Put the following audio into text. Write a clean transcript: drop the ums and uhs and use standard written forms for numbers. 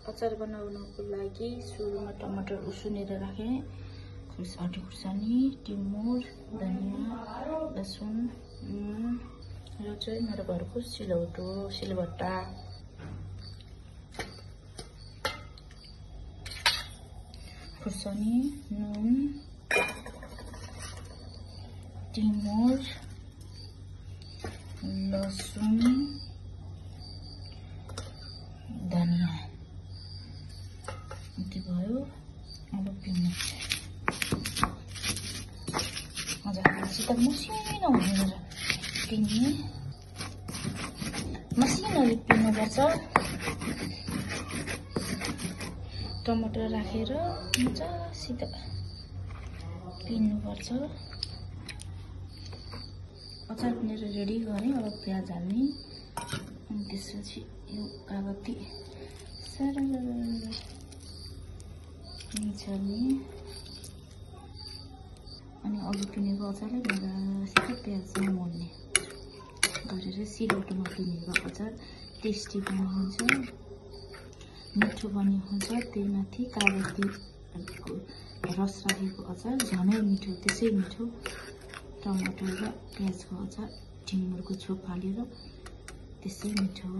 अचार बनाउनको लागि सुरुमा टमाटर उसिनेर राखेँ। हटे खुर्सानी, टिमुर, धनिया, लसुन र चाहिँ मेरो घरको सिलबट्टा। खुर्सानी, नुन, टिमुर, लसुन, धनिया यति भयो। अब पिउनु मजाले त मसिनो हुने पिउने मसिनोले पिउनुपर्छ। टमाटर राखेर मजासित पिउनुपर्छ। अचार पिनेर रेडी गरेँ। अब प्याज हाल्ने, अनि त्यसपछि यो कागती निचल्ने, अनि अघि पिनेको अचारलाई मजासित प्याजमा मोल्ने गरेर सिलौटोमा पिनेको अचार टेस्टी पनि हुन्छ, मिठो पनि हुन्छ। त्यही माथि कागतीको रस राखेको अचार झनै मिठो, त्यसै मिठो। टमाटर र प्याजको अचार, टिमुरको छोप हालेर त्यसै मिठो।